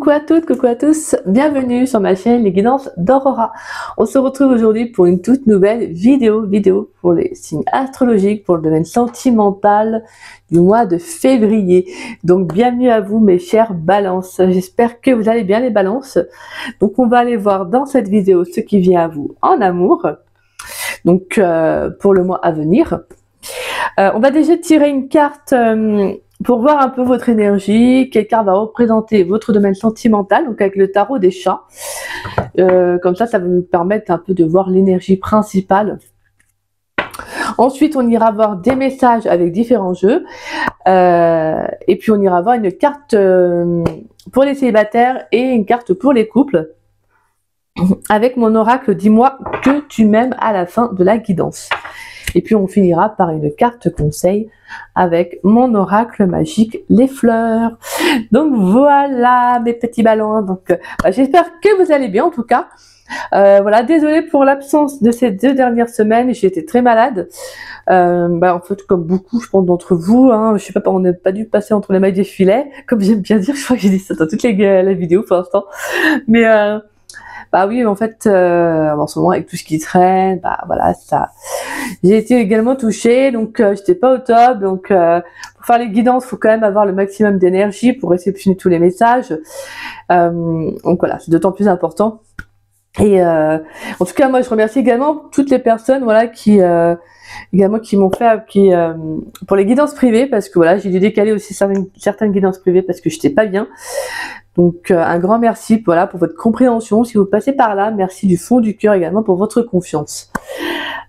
Coucou à toutes, coucou à tous, bienvenue sur ma chaîne Les Guidances d'Aurora. On se retrouve aujourd'hui pour une toute nouvelle vidéo pour les signes astrologiques, pour le domaine sentimental du mois de février. Donc bienvenue à vous mes chères balances, j'espère que vous allez bien les balances. Donc on va aller voir dans cette vidéo ce qui vient à vous en amour, donc pour le mois à venir. On va déjà tirer une carte pour voir un peu votre énergie, quelle carte va représenter votre domaine sentimental, donc avec le tarot des chats. Comme ça va nous permettre un peu de voir l'énergie principale. Ensuite, on ira voir des messages avec différents jeux. Et puis, on ira voir une carte pour les célibataires et une carte pour les couples. Avec mon oracle, dis-moi que tu m'aimes à la fin de la guidance. Et puis on finira par une carte conseil avec mon oracle magique, les fleurs. Donc voilà mes petits ballons. Donc j'espère que vous allez bien en tout cas. Voilà, désolée pour l'absence de ces 2 dernières semaines, j'ai été très malade. En fait, comme beaucoup, je pense d'entre vous, hein, je sais pas, on n'a pas dû passer entre les mailles des filets, comme j'aime bien dire. Je crois que j'ai dit ça dans toutes les vidéos pour l'instant. Mais bah oui, en fait, en ce moment, avec tout ce qui traîne, bah voilà, ça. J'ai été également touchée, donc j'étais pas au top. Donc, pour faire les guidances, il faut quand même avoir le maximum d'énergie pour réceptionner tous les messages. Donc voilà, c'est d'autant plus important. Et en tout cas, moi, je remercie également toutes les personnes, voilà, qui m'ont fait, pour les guidances privées, parce que voilà, j'ai dû décaler aussi certaines guidances privées parce que j'étais pas bien. Donc un grand merci pour votre compréhension. Si vous passez par là, merci du fond du cœur également pour votre confiance.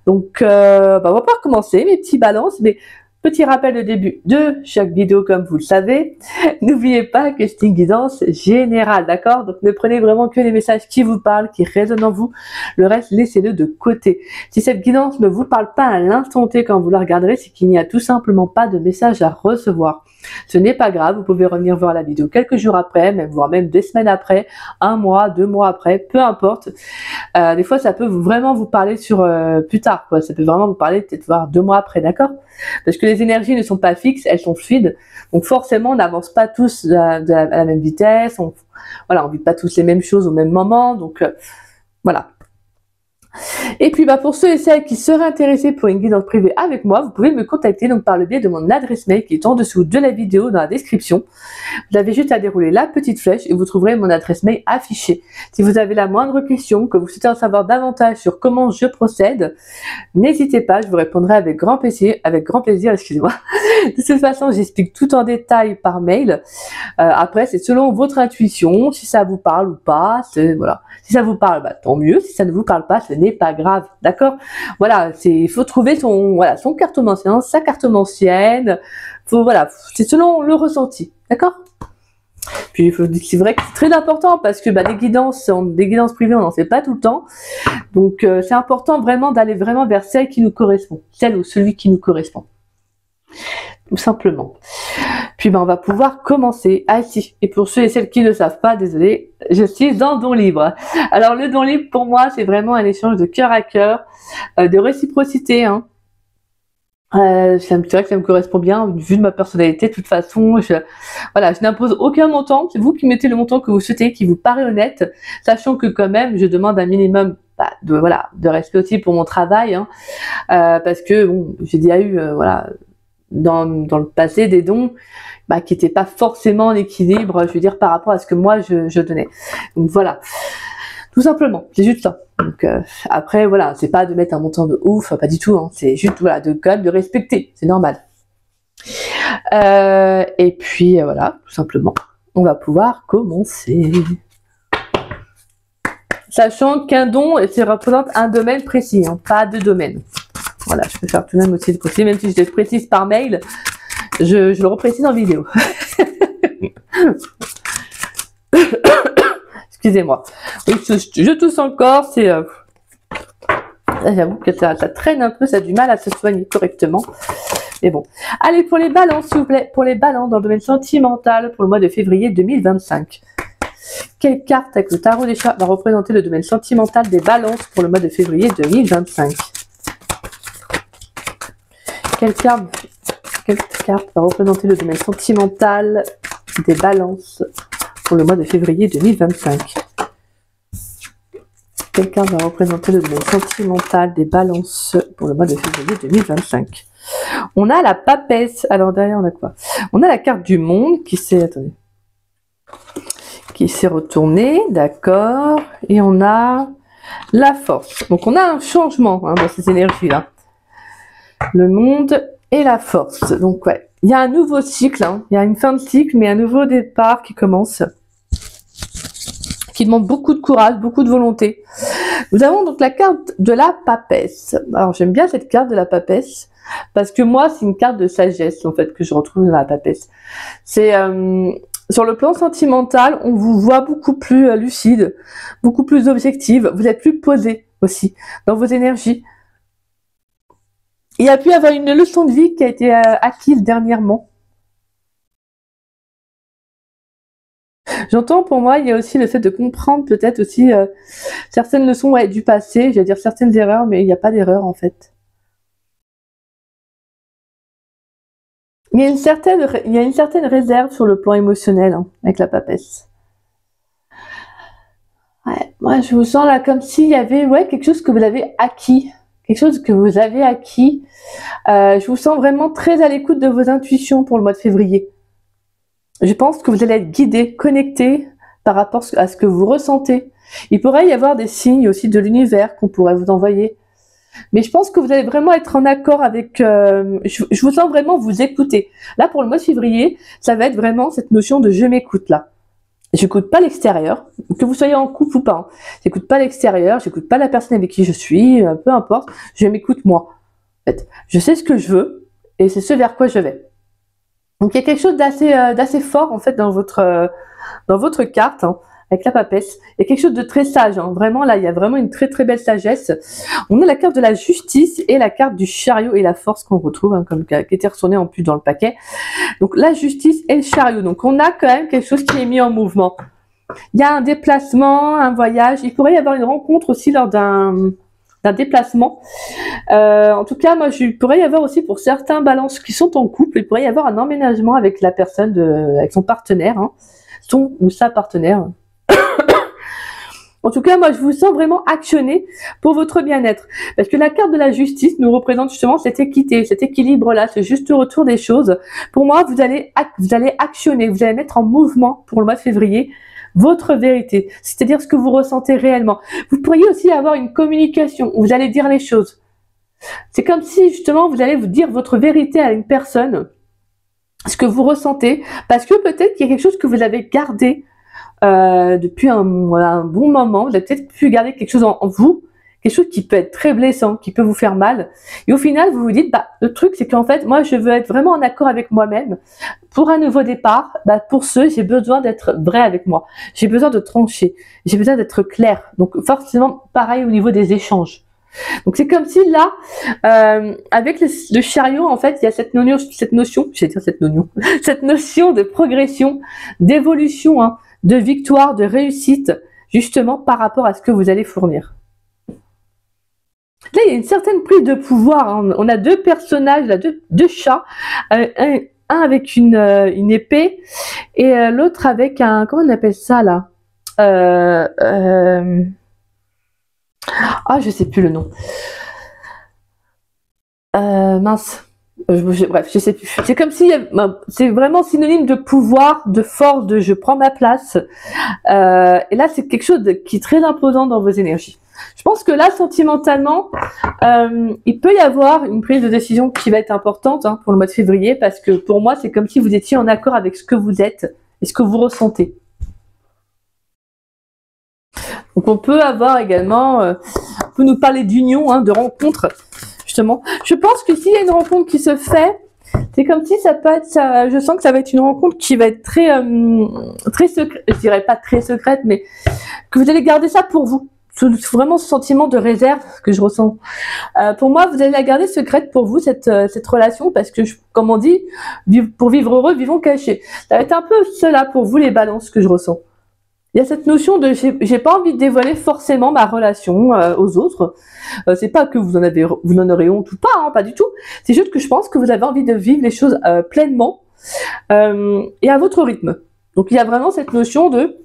Donc on va pas recommencer mes petits balances, mais petit rappel de début de chaque vidéo comme vous le savez. N'oubliez pas que c'est une guidance générale, d'accord? Donc ne prenez vraiment que les messages qui vous parlent, qui résonnent en vous. Le reste, laissez-le de côté. Si cette guidance ne vous parle pas à l'instant T quand vous la regarderez, c'est qu'il n'y a tout simplement pas de message à recevoir. Ce n'est pas grave, vous pouvez revenir voir la vidéo quelques jours après, voire même 2 semaines après, 1 mois, 2 mois après, peu importe. Des fois, ça peut vraiment vous parler sur plus tard, quoi. Ça peut vraiment vous parler peut-être voir 2 mois après, d'accord? Parce que les énergies ne sont pas fixes, elles sont fluides. Donc forcément, on n'avance pas tous à la même vitesse. On vit pas tous les mêmes choses au même moment. Donc voilà. Et puis pour ceux et celles qui seraient intéressés pour une guidance privée avec moi, vous pouvez me contacter donc par le biais de mon adresse mail qui est en dessous de la vidéo dans la description. Vous avez juste à dérouler la petite flèche et vous trouverez mon adresse mail affichée. Si vous avez la moindre question, que vous souhaitez en savoir davantage sur comment je procède, n'hésitez pas, je vous répondrai avec grand plaisir, excusez-moi. De toute façon, j'explique tout en détail par mail. Après, c'est selon votre intuition, si ça vous parle ou pas, voilà. Si ça vous parle, tant mieux. Si ça ne vous parle pas, ce n'est pas grave, d'accord? Voilà, il faut trouver son cartomancien, sa cartomancienne. C'est selon le ressenti, d'accord? Puis c'est vrai que c'est très important parce que des guidances privées, on n'en fait pas tout le temps. Donc c'est important vraiment d'aller vraiment vers celle qui nous correspond, celle ou celui qui nous correspond. Tout simplement. Puis on va pouvoir commencer. Ah si, et pour ceux et celles qui ne savent pas, désolé, je suis dans don libre. Alors le don libre pour moi, c'est vraiment un échange de cœur à cœur, de réciprocité. C'est vrai que ça me correspond bien, vu de ma personnalité. De toute façon, je n'impose aucun montant. C'est vous qui mettez le montant que vous souhaitez, qui vous paraît honnête, sachant que quand même, je demande un minimum de respect aussi pour mon travail, parce que j'ai déjà eu dans le passé des dons qui n'étaient pas forcément en équilibre, je veux dire, par rapport à ce que moi je donnais. Donc voilà, tout simplement, c'est juste ça. Donc après c'est pas de mettre un montant de ouf, pas du tout, c'est juste de respecter, c'est normal. Et puis tout simplement, on va pouvoir commencer. Sachant qu'un don, ça représente un domaine précis, pas 2 domaines. Voilà, je peux faire tout de même aussi de préciser, même si je le précise par mail, je le reprécise en vidéo. Excusez-moi. Oui, je tousse encore, c'est... J'avoue que ça traîne un peu, ça a du mal à se soigner correctement. Mais bon. Allez, pour les balances, s'il vous plaît. Pour les balances dans le domaine sentimental pour le mois de février 2025. Quelle carte avec le tarot des chats va représenter le domaine sentimental des balances pour le mois de février 2025? Quelle carte va représenter le domaine sentimental des balances pour le mois de février 2025. Quelqu'un va représenter le domaine sentimental des balances pour le mois de février 2025. On a la papesse. Alors derrière, on a quoi? On a la carte du monde qui s'est... Attendez. Qui s'est retournée, d'accord. Et on a la force. Donc on a un changement dans ces énergies-là. Le monde et la force. Donc ouais, il y a un nouveau cycle. Il y a une fin de cycle, mais un nouveau départ qui commence. Qui demande beaucoup de courage, beaucoup de volonté. Nous avons donc la carte de la papesse. Alors j'aime bien cette carte de la papesse parce que moi c'est une carte de sagesse en fait que je retrouve dans la papesse. C'est sur le plan sentimental, on vous voit beaucoup plus lucide, beaucoup plus objective. Vous êtes plus posé aussi dans vos énergies. Il y a pu y avoir une leçon de vie qui a été acquise dernièrement. J'entends pour moi, il y a aussi le fait de comprendre peut-être aussi certaines leçons du passé, j'allais dire certaines erreurs, mais il n'y a pas d'erreur en fait. Il y a une certaine réserve sur le plan émotionnel avec la papesse. Ouais, moi je vous sens là comme s'il y avait quelque chose que vous avez acquis. Quelque chose que vous avez acquis. Je vous sens vraiment très à l'écoute de vos intuitions pour le mois de février. Je pense que vous allez être guidé, connecté par rapport à ce que vous ressentez. Il pourrait y avoir des signes aussi de l'univers qu'on pourrait vous envoyer. Mais je pense que vous allez vraiment être en accord avec... je vous sens vraiment vous écouter. Là, pour le mois de février, ça va être vraiment cette notion de « je m'écoute » là. J'écoute pas l'extérieur, que vous soyez en couple ou pas. J'écoute pas l'extérieur, j'écoute pas la personne avec qui je suis, peu importe. Je m'écoute moi. En fait, je sais ce que je veux et c'est ce vers quoi je vais. Donc il y a quelque chose d'assez fort en fait dans votre carte avec la papesse. Il y a quelque chose de très sage. Vraiment là, il y a vraiment une très très belle sagesse. On a la carte de la justice et la carte du chariot et la force qu'on retrouve comme qui était retournée en plus dans le paquet. Donc la justice et le chariot. Donc on a quand même quelque chose qui est mis en mouvement. Il y a un déplacement, un voyage. Il pourrait y avoir une rencontre aussi lors d'un déplacement. En tout cas, moi, il pourrait y avoir aussi pour certains balances qui sont en couple, il pourrait y avoir un emménagement avec la personne, avec son partenaire, son ou sa partenaire. En tout cas, moi, je vous sens vraiment actionné pour votre bien-être. Parce que la carte de la justice nous représente justement cette équité, cet équilibre-là, ce juste retour des choses. Pour moi, vous allez actionner, vous allez mettre en mouvement pour le mois de février votre vérité, c'est-à-dire ce que vous ressentez réellement. Vous pourriez aussi avoir une communication où vous allez dire les choses. C'est comme si justement vous allez vous dire votre vérité à une personne, ce que vous ressentez, parce que peut-être qu'il y a quelque chose que vous avez gardé depuis un bon moment, vous avez peut-être pu garder quelque chose en vous, quelque chose qui peut être très blessant, qui peut vous faire mal. Et au final, vous vous dites, le truc, c'est qu'en fait, moi, je veux être vraiment en accord avec moi-même. Pour un nouveau départ, pour j'ai besoin d'être vrai avec moi. J'ai besoin de trancher. J'ai besoin d'être clair. Donc, forcément, pareil au niveau des échanges. Donc, c'est comme si là, avec le chariot, en fait, il y a cette notion de progression, d'évolution, de victoire, de réussite, justement, par rapport à ce que vous allez fournir. Là, il y a une certaine prise de pouvoir. On a deux personnages, là, deux chats, un avec une épée et l'autre avec un... Comment on appelle ça, là je sais plus le nom. Mince. Bref, je sais plus. C'est comme si c'est vraiment synonyme de pouvoir, de force, de je prends ma place. Et là, c'est quelque chose qui est très imposant dans vos énergies. Je pense que là, sentimentalement, il peut y avoir une prise de décision qui va être importante pour le mois de février, parce que pour moi, c'est comme si vous étiez en accord avec ce que vous êtes et ce que vous ressentez. Donc, on peut avoir également, on peut nous parler d'union, de rencontre, justement. Je pense que s'il y a une rencontre qui se fait, c'est comme si ça peut être, je sens que ça va être une rencontre qui va être très secrète, je dirais pas très secrète, mais que vous allez garder ça pour vous. Vraiment ce sentiment de réserve que je ressens. Pour moi, vous allez la garder secrète pour vous, cette relation, parce que, comme on dit, pour vivre heureux, vivons cachés. Ça va être un peu cela pour vous, les balances, que je ressens. Il y a cette notion de j'ai pas envie de dévoiler forcément ma relation aux autres. C'est pas que vous en aurez honte ou pas, pas du tout. C'est juste que je pense que vous avez envie de vivre les choses pleinement et à votre rythme. Donc il y a vraiment cette notion de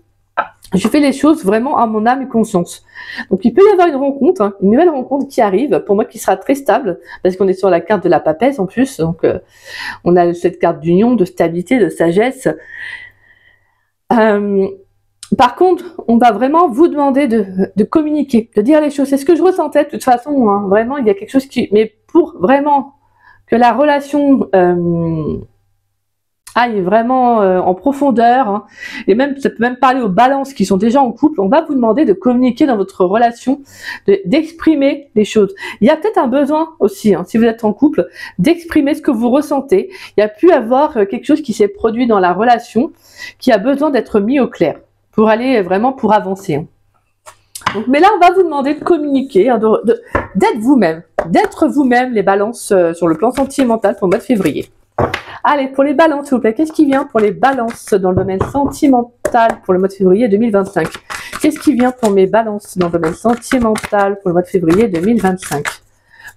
je fais les choses vraiment à mon âme et conscience. Donc il peut y avoir une rencontre, hein, une nouvelle rencontre qui arrive, pour moi qui sera très stable, parce qu'on est sur la carte de la papesse en plus, donc on a cette carte d'union, de stabilité, de sagesse. Par contre, on va vraiment vous demander de communiquer, de dire les choses. C'est ce que je ressentais de toute façon, hein, vraiment il y a quelque chose qui... Mais pour vraiment que la relation... aille vraiment en profondeur, hein. Et même ça peut même parler aux balances qui sont déjà en couple, on va vous demander de communiquer dans votre relation, d'exprimer les choses. Il y a peut-être un besoin aussi, hein, si vous êtes en couple, d'exprimer ce que vous ressentez. Il y a pu avoir quelque chose qui s'est produit dans la relation qui a besoin d'être mis au clair pour aller vraiment pour avancer, hein. Donc, mais là, on va vous demander de communiquer, hein, d'être vous-même les balances sur le plan sentimental pour le mois de février. Allez, pour les balances, s'il vous plaît, qu'est-ce qui vient pour les balances dans le domaine sentimental pour le mois de février 2025? Qu'est-ce qui vient pour mes balances dans le domaine sentimental pour le mois de février 2025?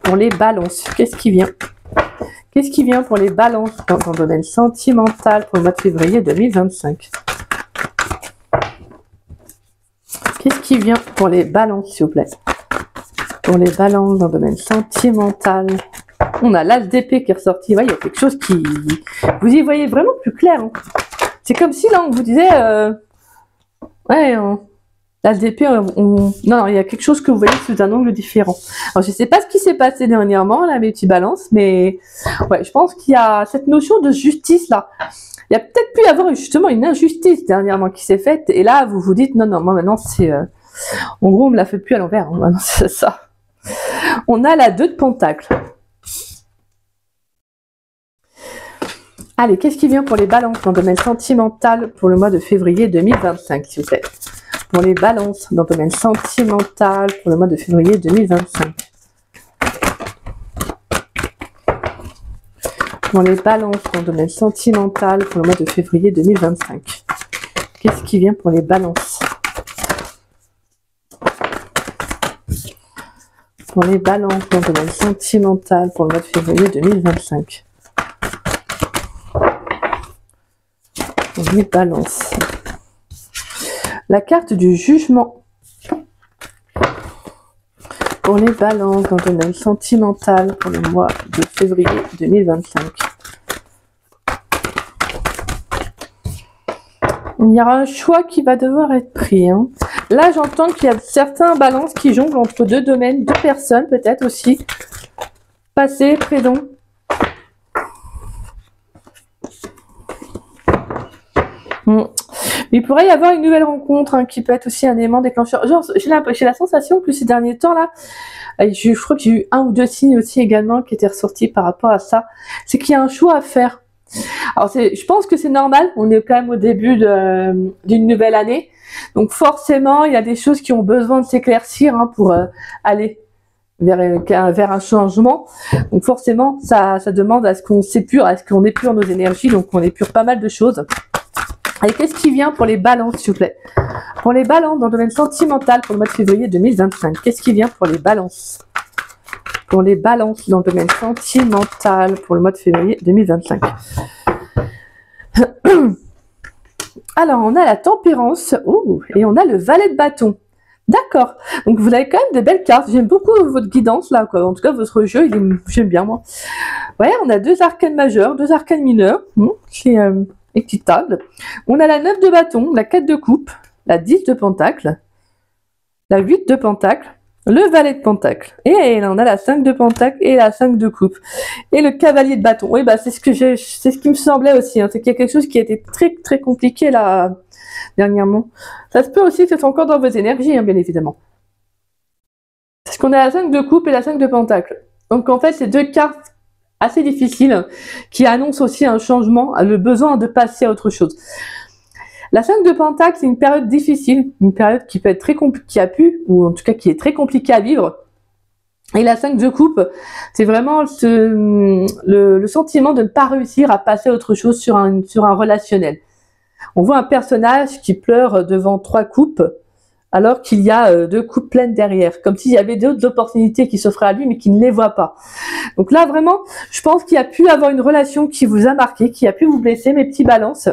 Pour les balances, qu'est-ce qui vient? Qu'est-ce qui vient pour les balances dans le domaine sentimental pour le mois de février 2025? Qu'est-ce qui vient pour les balances, s'il vous plaît? Pour les balances dans le domaine sentimental. On a l'as d'épée qui est ressorti. Ouais, il y a quelque chose qui... Vous y voyez vraiment plus clair, hein. C'est comme si là, on vous disait... Ouais, l'as d'épée, non, il y a quelque chose que vous voyez sous un angle différent. Alors, je ne sais pas ce qui s'est passé dernièrement, là, mes petits balances, mais... Ouais, je pense qu'il y a cette notion de justice, là. Il y a peut-être pu y avoir justement une injustice dernièrement qui s'est faite. Et là, vous vous dites, non, non, moi, maintenant, c'est... En gros, on me la fait plus à l'envers. Hein. Maintenant, c'est ça. On a la 2 de Pentacle. Allez, qu'est-ce qui vient pour les balances dans le domaine sentimental pour le mois de février 2025, s'il vous plaît? Pour les balances dans le domaine sentimental pour le mois de février 2025. Pour les balances dans le domaine sentimental pour le mois de février 2025. Qu'est-ce qui vient pour les balances? Pour les balances dans le domaine sentimental pour le mois de février 2025. Pour les balances. La carte du jugement. Pour les balances dans le domaine sentimental pour le mois de février 2025. Il y aura un choix qui va devoir être pris, hein. Là, j'entends qu'il y a certains balances qui jonglent entre 2 domaines, 2 personnes peut-être aussi. Passé, présent. Il pourrait y avoir une nouvelle rencontre, hein, qui peut être aussi un élément déclencheur. Genre, j'ai la sensation que ces derniers temps là, je crois que j'ai eu 1 ou 2 signes aussi également qui étaient ressortis par rapport à ça. C'est qu'il y a un choix à faire. Alors je pense que c'est normal, on est quand même au début d'une nouvelle année. Donc forcément, il y a des choses qui ont besoin de s'éclaircir, hein, pour aller vers un changement. Donc forcément, ça demande à ce qu'on s'épure, à ce qu'on épure nos énergies, donc on épure pas mal de choses. Et qu'est-ce qui vient pour les balances, s'il vous plaît? Pour les balances dans le domaine sentimental pour le mois de février 2025. Qu'est-ce qui vient pour les balances? Pour les balances dans le domaine sentimental pour le mois de février 2025. Alors, on a la tempérance, et on a le valet de bâton. D'accord. Donc, vous avez quand même de belles cartes. J'aime beaucoup votre guidance, là, quoi. En tout cas, votre jeu, j'aime bien, moi. Ouais, on a 2 arcanes majeurs, 2 arcanes mineurs. C'est équitable. On a la 9 de bâton, la 4 de coupe, la 10 de pentacle, la 8 de pentacle, le valet de pentacle. Et là, on a la 5 de pentacle et la 5 de coupe. Et le cavalier de bâton. Oui, bah, c'est ce qui me semblait aussi, hein. C'est qu'il y a quelque chose qui a été très, très compliqué, là, dernièrement. Ça se peut aussi que ce soit encore dans vos énergies, hein, bien évidemment. Parce qu'on a la 5 de coupe et la 5 de pentacle. Donc, en fait, c'est 2 cartes assez difficiles qui annoncent aussi un changement, le besoin de passer à autre chose. La 5 de pentacle, c'est une période difficile, une période qui peut être très compliquée, ou en tout cas qui est très compliquée à vivre. Et la 5 de coupe, c'est vraiment le sentiment de ne pas réussir à passer à autre chose sur un relationnel. On voit un personnage qui pleure devant 3 coupes, alors qu'il y a 2 coupes pleines derrière, comme s'il y avait d'autres opportunités qui s'offraient à lui, mais qu'il ne les voit pas. Donc là, vraiment, je pense qu'il y a pu avoir une relation qui vous a marqué, qui a pu vous blesser, mes petits balances.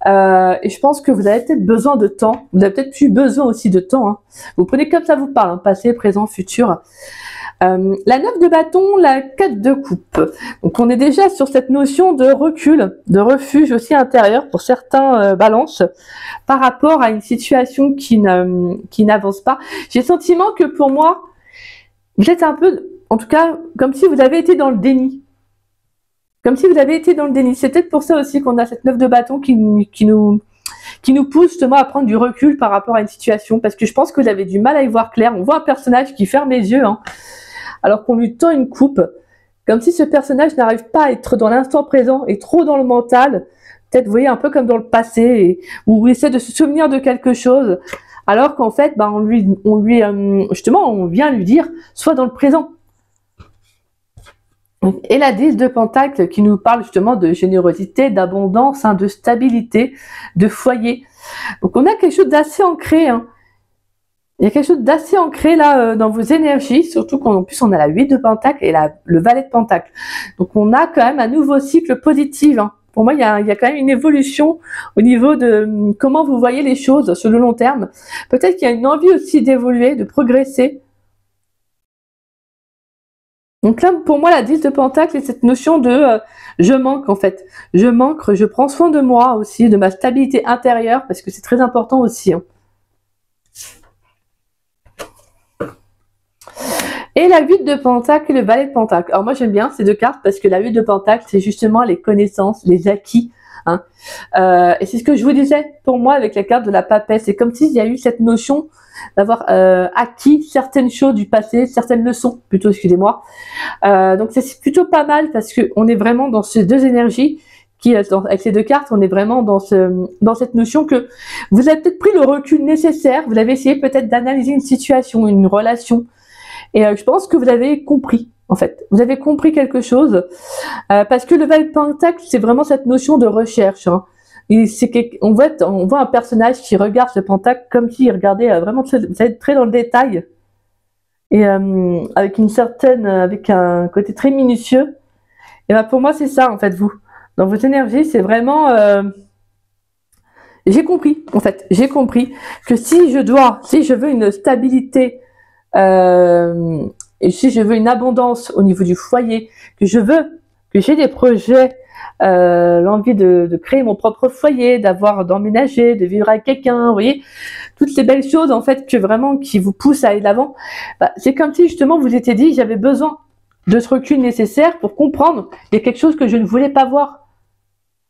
Et je pense que vous avez peut-être besoin de temps. Vous avez peut-être eu besoin aussi de temps. Hein. Vous prenez comme ça vous parle, hein, passé, présent, futur. La 9 de bâton, la 4 de coupe. Donc on est déjà sur cette notion de recul, de refuge aussi intérieur pour certains balances par rapport à une situation qui n'avance pas. J'ai le sentiment que pour moi, vous êtes un peu, en tout cas, comme si vous avez été dans le déni. Comme si vous avez été dans le déni. C'est peut-être pour ça aussi qu'on a cette 9 de bâton qui nous pousse justement à prendre du recul par rapport à une situation. Parce que je pense que vous avez du mal à y voir clair. On voit un personnage qui ferme les yeux, hein, alors qu'on lui tend une coupe. Comme si ce personnage n'arrive pas à être dans l'instant présent et trop dans le mental. Peut-être, vous voyez, un peu comme dans le passé, où il essaie de se souvenir de quelque chose. Alors qu'en fait, justement, on vient lui dire, sois dans le présent. Et la 10 de Pentacle qui nous parle justement de générosité, d'abondance, hein, de stabilité, de foyer. Donc on a quelque chose d'assez ancré. Hein. Il y a quelque chose d'assez ancré là dans vos énergies, surtout qu'en plus on a la 8 de Pentacle et le Valet de Pentacle. Donc on a quand même un nouveau cycle positif. Hein. Pour moi, il y a quand même une évolution au niveau de comment vous voyez les choses sur le long terme. Peut-être qu'il y a une envie aussi d'évoluer, de progresser. Donc là, pour moi, la 10 de Pentacle est cette notion de je manque en fait. Je manque, je prends soin de moi aussi, de ma stabilité intérieure, parce que c'est très important aussi. Hein. Et la 8 de Pentacle et le Valet de Pentacle. Alors moi, j'aime bien ces deux cartes parce que la 8 de Pentacle, c'est justement les connaissances, les acquis. Hein. Et c'est ce que je vous disais pour moi avec la carte de la papesse. C'est comme s'il y a eu cette notion d'avoir acquis certaines choses du passé, certaines leçons, plutôt, excusez-moi. Donc c'est plutôt pas mal parce qu'on est vraiment dans ces deux énergies avec ces deux cartes, on est vraiment dans cette notion que vous avez peut-être pris le recul nécessaire, vous avez essayé peut-être d'analyser une situation, une relation, et je pense que vous avez compris, en fait. Vous avez compris quelque chose, parce que le Valet de Pentacle, c'est vraiment cette notion de recherche, hein. On voit un personnage qui regarde ce pentacle comme s'il regardait vraiment très dans le détail et avec un côté très minutieux. Et ben pour moi c'est ça en fait vous. Dans vos énergies c'est vraiment j'ai compris en fait, j'ai compris que si je veux une stabilité et si je veux une abondance au niveau du foyer, que j'ai des projets, l'envie de créer mon propre foyer, d'emménager, de vivre avec quelqu'un, vous voyez, toutes ces belles choses en fait qui vous poussent à aller de l'avant. C'est comme si justement vous étiez dit j'avais besoin de ce recul nécessaire pour comprendre qu'il y a quelque chose que je ne voulais pas voir.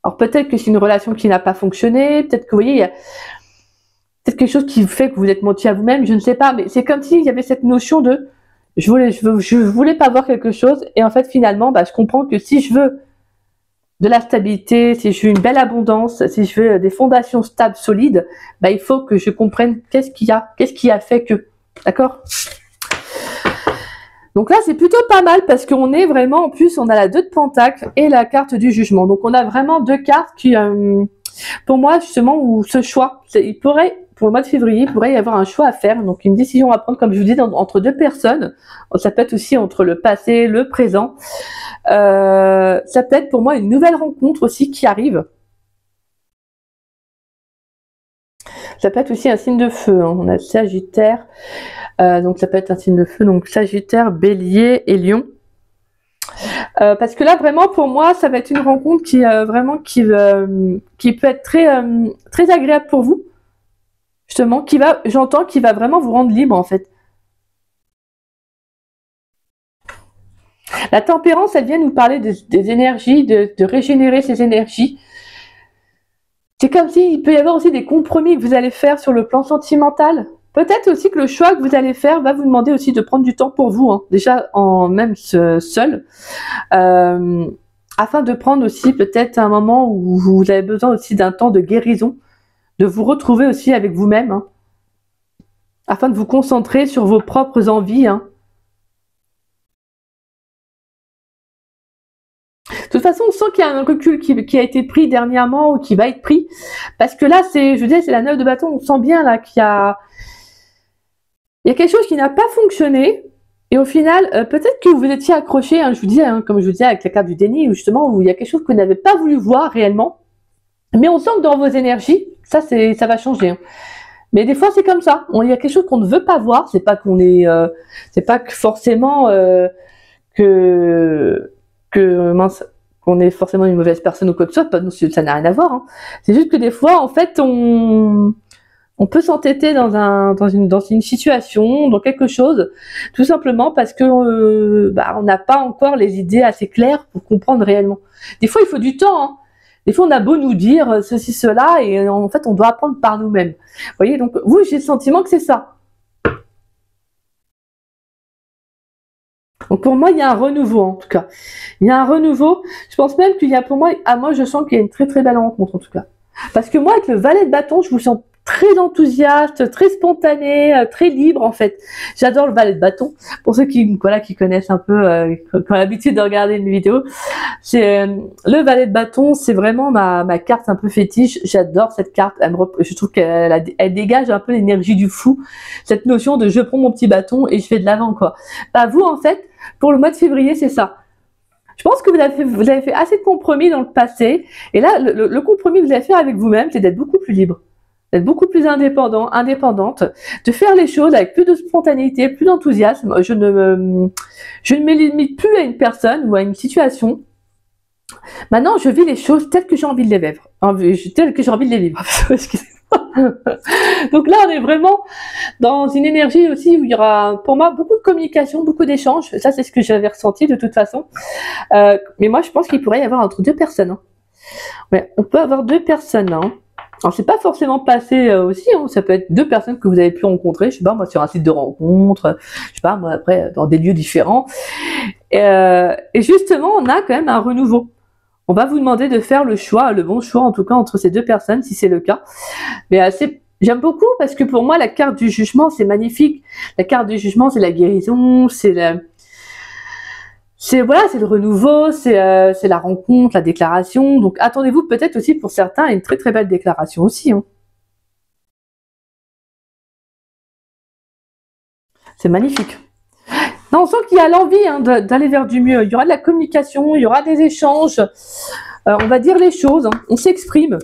Alors peut-être que c'est une relation qui n'a pas fonctionné, peut-être que vous voyez il y a peut-être quelque chose qui fait que vous êtes menti à vous-même, je ne sais pas, mais c'est comme s'il y avait cette notion de je voulais pas voir quelque chose et en fait finalement je comprends que si je veux de la stabilité, si je veux une belle abondance, si je veux des fondations stables, solides, il faut que je comprenne qu'est-ce qui a fait que. D'accord? Donc là, c'est plutôt pas mal parce qu'on est vraiment, en plus, on a la 2 de Pentacle et la carte du jugement. Donc on a vraiment deux cartes qui, pour moi, justement, où ce choix, pour le mois de février, il pourrait y avoir un choix à faire, donc une décision à prendre, comme je vous dis, entre deux personnes. Ça peut être aussi entre le passé, le présent. Ça peut être pour moi une nouvelle rencontre aussi qui arrive. Ça peut être aussi un signe de feu. Hein. On a Sagittaire, donc ça peut être un signe de feu. Donc Sagittaire, Bélier et Lion. Parce que là vraiment pour moi ça va être une rencontre qui peut être très agréable pour vous. Justement, j'entends qu'il va vraiment vous rendre libre en fait. La tempérance, elle vient nous parler des énergies, de régénérer ces énergies. C'est comme s'il peut y avoir aussi des compromis que vous allez faire sur le plan sentimental. Peut-être aussi que le choix que vous allez faire va vous demander aussi de prendre du temps pour vous, hein, déjà même seul, afin de prendre aussi peut-être un moment où vous avez besoin aussi d'un temps de guérison, de vous retrouver aussi avec vous-même, hein, afin de vous concentrer sur vos propres envies. Hein. De toute façon, on sent qu'il y a un recul qui a été pris dernièrement ou qui va être pris. Parce que là, c'est la 9 de bâton. On sent bien là qu'il y a quelque chose qui n'a pas fonctionné. Et au final, peut-être que vous étiez accroché, hein, je vous dis, hein, comme je vous disais avec la carte du déni, où justement, où il y a quelque chose que vous n'avez pas voulu voir réellement. Mais on sent que dans vos énergies, ça va changer. Hein. Mais des fois, c'est comme ça. Il y a quelque chose qu'on ne veut pas voir. C'est pas qu'on est, c'est pas que forcément mince, qu'on est forcément une mauvaise personne ou quoi que ce soit. Ça n'a rien à voir. Hein. C'est juste que des fois, en fait, on peut s'entêter dans une situation, dans quelque chose, tout simplement parce que on n'a pas encore les idées assez claires pour comprendre réellement. Des fois, il faut du temps. Hein. Des fois, on a beau nous dire ceci, cela, et en fait, on doit apprendre par nous-mêmes. Vous voyez, donc, vous, j'ai le sentiment que c'est ça. Donc, pour moi, il y a un renouveau, en tout cas. Il y a un renouveau. Je pense même qu'il y a, pour moi, je sens qu'il y a une très, très belle rencontre, en tout cas. Parce que moi, avec le valet de bâton, je vous sens très enthousiaste, très spontané, très libre en fait. J'adore le valet de bâton. Pour ceux qui connaissent un peu, qui ont l'habitude de regarder mes vidéos, c'est le valet de bâton, c'est vraiment ma carte un peu fétiche. J'adore cette carte. Je trouve qu'elle dégage un peu l'énergie du fou. Cette notion de je prends mon petit bâton et je fais de l'avant quoi. Bah vous en fait, pour le mois de février, c'est ça. Je pense que vous avez fait assez de compromis dans le passé. Et là, le compromis que vous allez faire avec vous-même, c'est d'être beaucoup plus libre. D'être beaucoup plus indépendante, de faire les choses avec plus de spontanéité, plus d'enthousiasme. Je ne me limite plus à une personne ou à une situation. Maintenant, je vis les choses telles que j'ai envie de les vivre. Telles que j'ai envie de les vivre. Excusez-moi. Donc là, on est vraiment dans une énergie aussi où il y aura, pour moi, beaucoup de communication, beaucoup d'échanges. Ça, c'est ce que j'avais ressenti de toute façon. Mais moi, je pense qu'il pourrait y avoir entre deux personnes. Hein. Ouais, on peut avoir deux personnes. Hein. Alors, c'est pas forcément passé aussi, hein. Ça peut être deux personnes que vous avez pu rencontrer, je sais pas, moi, sur un site de rencontre, je sais pas, moi, après, dans des lieux différents. Et justement, on a quand même un renouveau. On va vous demander de faire le choix, le bon choix, en tout cas, entre ces deux personnes, si c'est le cas. Mais j'aime beaucoup parce que pour moi, la carte du jugement, c'est magnifique. La carte du jugement, c'est la guérison, c'est le renouveau, c'est la rencontre, la déclaration. Donc attendez-vous peut-être aussi pour certains à une très très belle déclaration aussi. Hein. C'est magnifique. Non, on sent qu'il y a l'envie hein, d'aller vers du mieux. Il y aura de la communication, il y aura des échanges. On va dire les choses, hein, on s'exprime.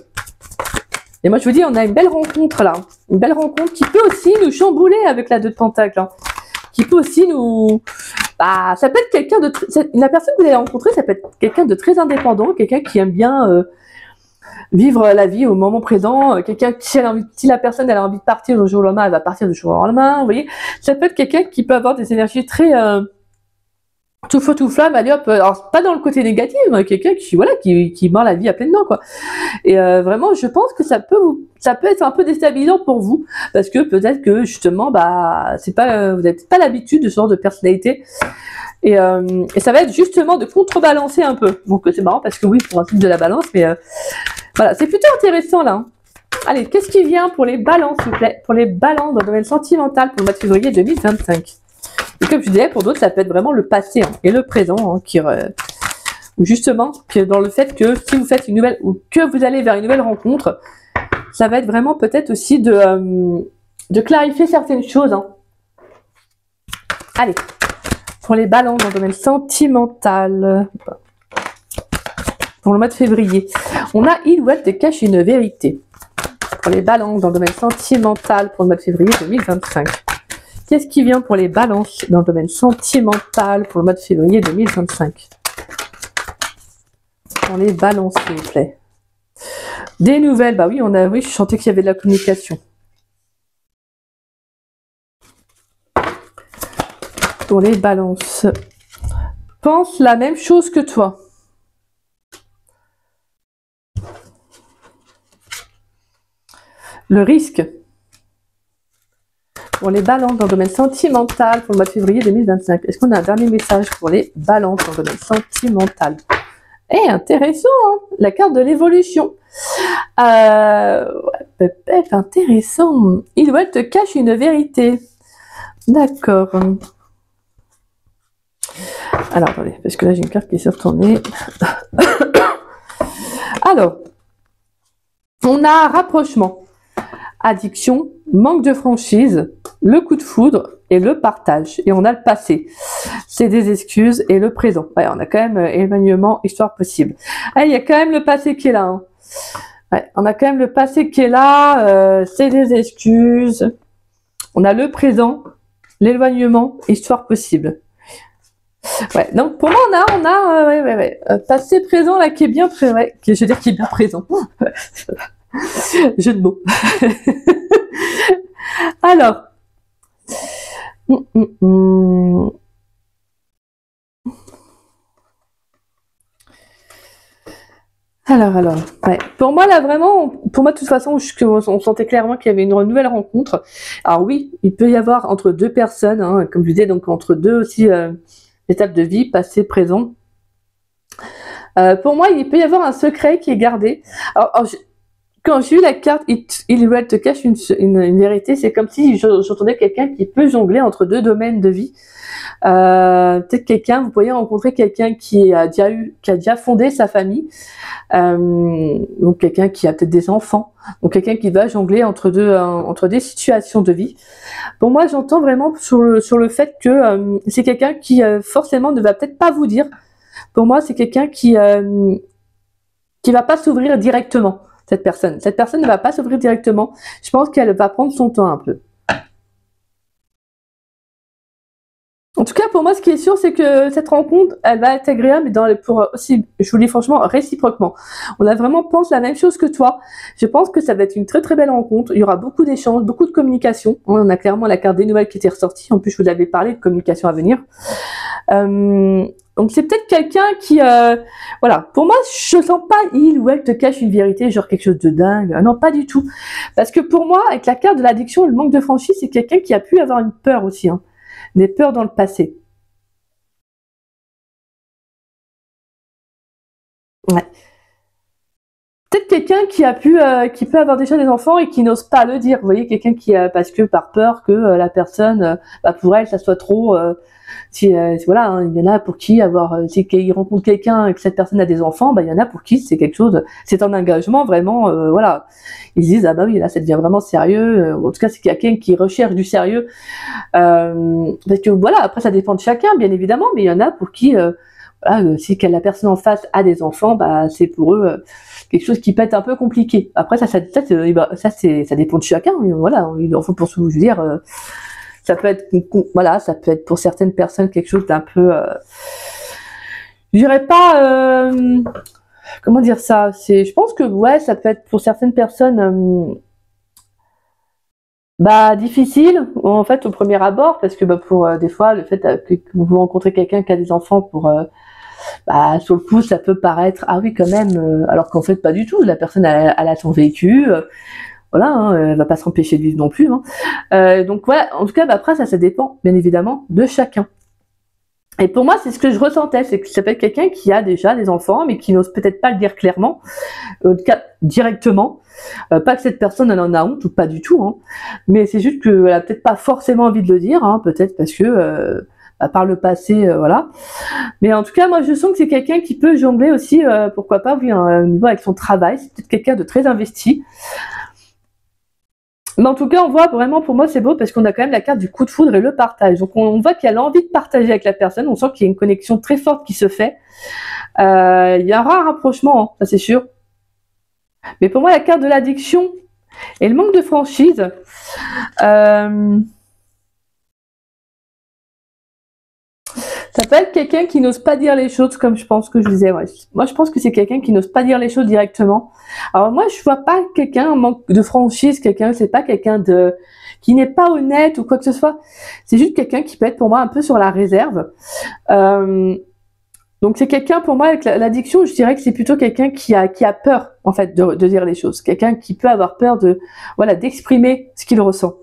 Et moi je vous dis, on a une belle rencontre là. Une belle rencontre qui peut aussi nous chambouler avec la 2 de Pentacles. Hein. Qui peut aussi nous... Bah, ça peut être quelqu'un de... La personne que vous allez rencontrer, ça peut être quelqu'un de très indépendant, quelqu'un qui aime bien vivre la vie au moment présent, quelqu'un qui, si la personne elle a envie de partir du jour au lendemain, elle va partir du jour au lendemain, vous voyez. Ça peut être quelqu'un qui peut avoir des énergies très... tout feu tout flamme, allez hop, alors pas dans le côté négatif, mais quelqu'un qui mord la vie à pleines dents quoi. Et vraiment, je pense que ça peut être un peu déstabilisant pour vous, parce que peut-être que justement, c'est pas, vous n'avez pas l'habitude de ce genre de personnalité, et ça va être justement de contrebalancer un peu. Donc c'est marrant parce que oui, pour un truc de la balance, mais voilà, c'est plutôt intéressant là. Hein. Allez, qu'est-ce qui vient pour les balances, s'il vous plaît, pour les balances dans le domaine sentimental pour le mois de février 2025. Et comme je disais, pour d'autres, ça peut être vraiment le passé hein, et le présent, hein, justement, que dans le fait que si vous faites une nouvelle, ou que vous allez vers une nouvelle rencontre, ça va être vraiment peut-être aussi de clarifier certaines choses. Hein. Allez, pour les balances dans le domaine sentimental, pour le mois de février, on a il ou elle te cache une vérité. Pour les balances dans le domaine sentimental pour le mois de février 2025. Qu'est-ce qui vient pour les balances dans le domaine sentimental pour le mois de février 2025? Pour les balances, s'il vous plaît. Des nouvelles, bah oui, oui, je sentais qu'il y avait de la communication. Pour les balances. Pense la même chose que toi. Le risque. Pour les balances dans le domaine sentimental pour le mois de février 2025. Est-ce qu'on a un dernier message pour les balances dans le domaine sentimental? Eh, intéressant, hein, la carte de l'évolution. Peut-être intéressant. Il ou elle te cache une vérité. D'accord. Alors, attendez, parce que là, j'ai une carte qui s'est retournée. Alors, on a rapprochement, addiction, manque de franchise, le coup de foudre et le partage. Et on a le passé. C'est des excuses et le présent. Ouais, on a quand même éloignement, histoire possible. Ah, il y a quand même le passé qui est là. Hein. Ouais, on a quand même le passé qui est là, c'est des excuses. On a le présent, l'éloignement, histoire possible. Ouais, donc pour moi ouais, passé présent là qui est bien présent, ouais, je veux dire qui est bien présent. Jeu de mots. Alors, alors, ouais. Pour moi là vraiment, pour moi de toute façon, on sentait clairement qu'il y avait une nouvelle rencontre. Alors oui, il peut y avoir entre deux personnes, hein, comme je disais, donc entre deux aussi étapes de vie, passé, présent. Pour moi, il peut y avoir un secret qui est gardé. Alors quand j'ai eu la carte Il te cache une vérité, c'est comme si j'entendais quelqu'un qui peut jongler entre deux domaines de vie. Peut-être quelqu'un, vous pourriez rencontrer quelqu'un qui a déjà fondé sa famille, donc quelqu'un qui a peut-être des enfants, donc quelqu'un qui va jongler entre des situations de vie. Pour moi, j'entends vraiment sur le fait que c'est quelqu'un qui forcément ne va peut-être pas vous dire. Pour moi, c'est quelqu'un qui va pas s'ouvrir directement. Cette personne ne va pas s'ouvrir directement. Je pense qu'elle va prendre son temps un peu. En tout cas, pour moi, ce qui est sûr, c'est que cette rencontre, elle va être agréable pour aussi, je vous le dis franchement, réciproquement. On a vraiment pensé la même chose que toi. Je pense que ça va être une très très belle rencontre. Il y aura beaucoup d'échanges, beaucoup de communication. On a clairement la carte des nouvelles qui était ressortie. En plus, je vous avais parlé de communication à venir. Donc c'est peut-être quelqu'un qui, voilà, pour moi, je sens pas il ou elle te cache une vérité, genre quelque chose de dingue. Non, pas du tout. Parce que pour moi, avec la carte de l'addiction, le manque de franchise, c'est quelqu'un qui a pu avoir une peur aussi, hein, des peurs dans le passé. Ouais. Peut-être quelqu'un qui peut avoir déjà des enfants et qui n'ose pas le dire. Vous voyez, quelqu'un qui parce que par peur que la personne, pour elle, ça soit trop. Voilà, hein, il y en a pour qui si il rencontre quelqu'un et que cette personne a des enfants, il y en a pour qui c'est quelque chose, c'est un engagement vraiment, voilà. Ils se disent ah bah oui là ça devient vraiment sérieux. En tout cas c'est quelqu'un qui recherche du sérieux. Parce que voilà, après ça dépend de chacun bien évidemment, mais il y en a pour qui voilà, si la personne en face a des enfants, c'est pour eux quelque chose qui peut être un peu compliqué. Après ça dépend de chacun. Voilà, il en faut pour tout. Je veux dire, ça peut être voilà, ça peut être pour certaines personnes quelque chose d'un peu, je dirais pas, comment dire ça. Je pense que ouais, ça peut être pour certaines personnes. Difficile en fait au premier abord parce que pour des fois le fait que vous rencontrez quelqu'un qui a des enfants sur le coup ça peut paraître ah oui quand même alors qu'en fait pas du tout, la personne elle a son vécu, voilà, hein, elle va pas s'empêcher de vivre non plus, hein. Donc voilà, en tout cas après ça dépend bien évidemment de chacun. Et pour moi, c'est ce que je ressentais, c'est que ça peut être quelqu'un qui a déjà des enfants, mais qui n'ose peut-être pas le dire clairement, en tout cas directement. Pas que cette personne elle en a honte ou pas du tout, hein, mais c'est juste qu'elle a peut-être pas forcément envie de le dire, hein, peut-être parce que par le passé, voilà. Mais en tout cas, moi je sens que c'est quelqu'un qui peut jongler aussi, pourquoi pas, oui, au niveau avec son travail. C'est peut-être quelqu'un de très investi. Mais en tout cas, on voit vraiment, pour moi, c'est beau parce qu'on a quand même la carte du coup de foudre et le partage. Donc, on voit qu'il y a l'envie de partager avec la personne. On sent qu'il y a une connexion très forte qui se fait. Il y aura un rapprochement, hein, ça c'est sûr. Mais pour moi, la carte de l'addiction et le manque de franchise, ça peut être quelqu'un qui n'ose pas dire les choses, comme je pense que je disais. Ouais. Moi, je pense que c'est quelqu'un qui n'ose pas dire les choses directement. Alors moi, je vois pas quelqu'un en manque de franchise, c'est pas quelqu'un qui n'est pas honnête ou quoi que ce soit. C'est juste quelqu'un qui peut être pour moi un peu sur la réserve. Donc c'est quelqu'un pour moi avec l'addiction, je dirais que c'est plutôt quelqu'un qui a peur en fait de dire les choses, quelqu'un qui peut avoir peur d'exprimer ce qu'il ressent.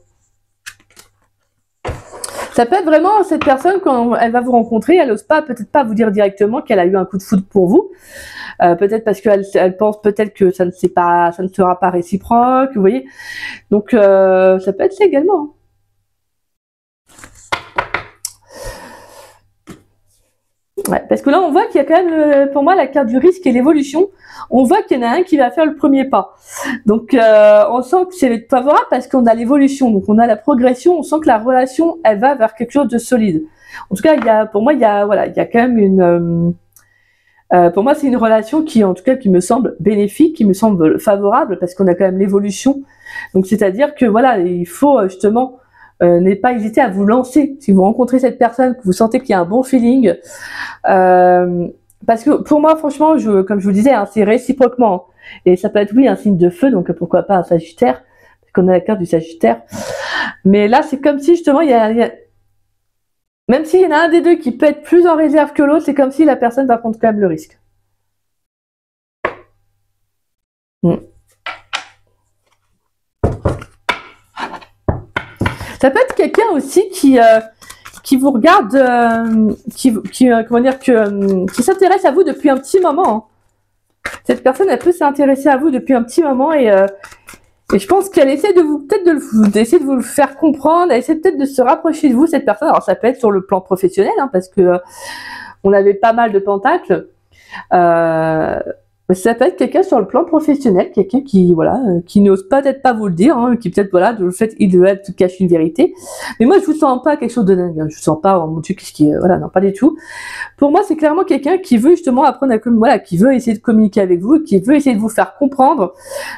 Ça peut être vraiment cette personne, quand elle va vous rencontrer, elle n'ose peut-être pas vous dire directement qu'elle a eu un coup de foudre pour vous. Peut-être parce qu'elle pense peut-être que ça ne sera pas réciproque, vous voyez. Donc ça peut être ça également. Ouais, parce que là, on voit qu'il y a quand même, pour moi, la carte du risque et l'évolution. On voit qu'il y en a un qui va faire le premier pas. Donc, on sent que c'est favorable parce qu'on a l'évolution. Donc, on a la progression. On sent que la relation, elle va vers quelque chose de solide. En tout cas, pour moi, il y a quand même Pour moi, c'est une relation qui, en tout cas, qui me semble bénéfique, qui me semble favorable, parce qu'on a quand même l'évolution. Donc, c'est-à-dire que voilà, il faut justement ne pas hésiter à vous lancer. Si vous rencontrez cette personne, que vous sentez qu'il y a un bon feeling, parce que pour moi, franchement, comme je vous disais, hein, c'est réciproquement. Et ça peut être, oui, un signe de feu, donc pourquoi pas un Sagittaire, parce qu'on a la carte du Sagittaire. Mais là, c'est comme si justement, même s'il y en a un des deux qui peut être plus en réserve que l'autre, c'est comme si la personne va prendre quand même le risque. Ça peut être quelqu'un aussi qui vous regarde, comment dire, qui s'intéresse à vous depuis un petit moment. Hein. Cette personne, elle peut s'intéresser à vous depuis un petit moment et je pense qu'elle essaie de vous, peut-être d'essayer de vous le faire comprendre, elle essaie peut-être de se rapprocher de vous, cette personne. Alors ça peut être sur le plan professionnel, hein, parce que on avait pas mal de pentacles. Ça peut être quelqu'un sur le plan professionnel, quelqu'un qui voilà, qui n'ose peut-être pas vous le dire, hein, qui peut-être voilà, de le fait il te cache une vérité. Mais moi je vous sens pas quelque chose de dingue, hein. Je vous sens pas, oh mon Dieu, qu'est-ce qui, voilà, non pas du tout. Pour moi c'est clairement quelqu'un qui veut justement apprendre à voilà, qui veut essayer de communiquer avec vous, qui veut essayer de vous faire comprendre,